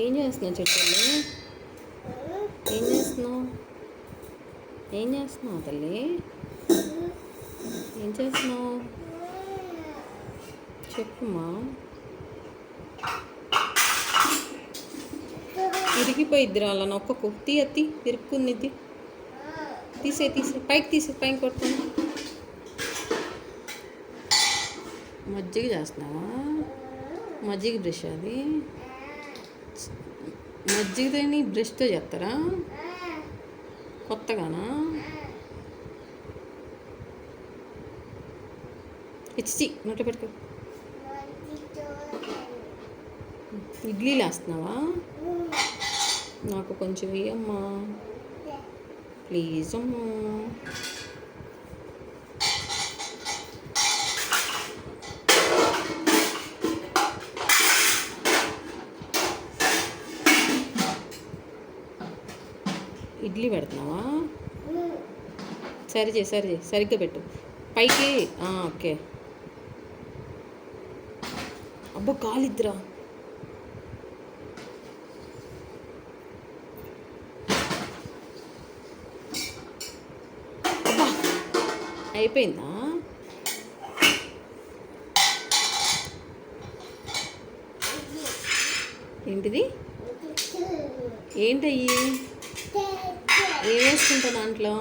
ఏం చేస్తున్నావు చెట్టుల్లి? ఏం చేస్తున్నావు? ఏం చేస్తున్నావు తల్లి? ఏం చేస్తున్నావు చెప్పుమా. ఇరిగిపోయిద్దిరా అలా నొక్కకు. అత్తి ఇరుక్కునిద్ది. తీసే పైకి పైకి కొట్టుకుని. మజ్జిగ చేస్తున్నావా? మజ్జిగ బ్రష్ అది. మజ్జిగని బ్రష్తో చేస్తారా కొత్తగానా? ఇచ్చి నోట పెట్టుకో. ఇడ్లీలు వేస్తున్నావా? నాకు కొంచెం ఇయ్యమ్మా ప్లీజ్ అమ్మా. ఇడ్లీ పెడుతున్నావా? సరి చేయి సరిగ్గా పెట్టు పైకి. ఓకే. అబ్బా కాలిద్దురా. అయిపోయిందా? ఏంటిది? ఏంటయ్యి? ఏం వేసుకుంటా దాంట్లో?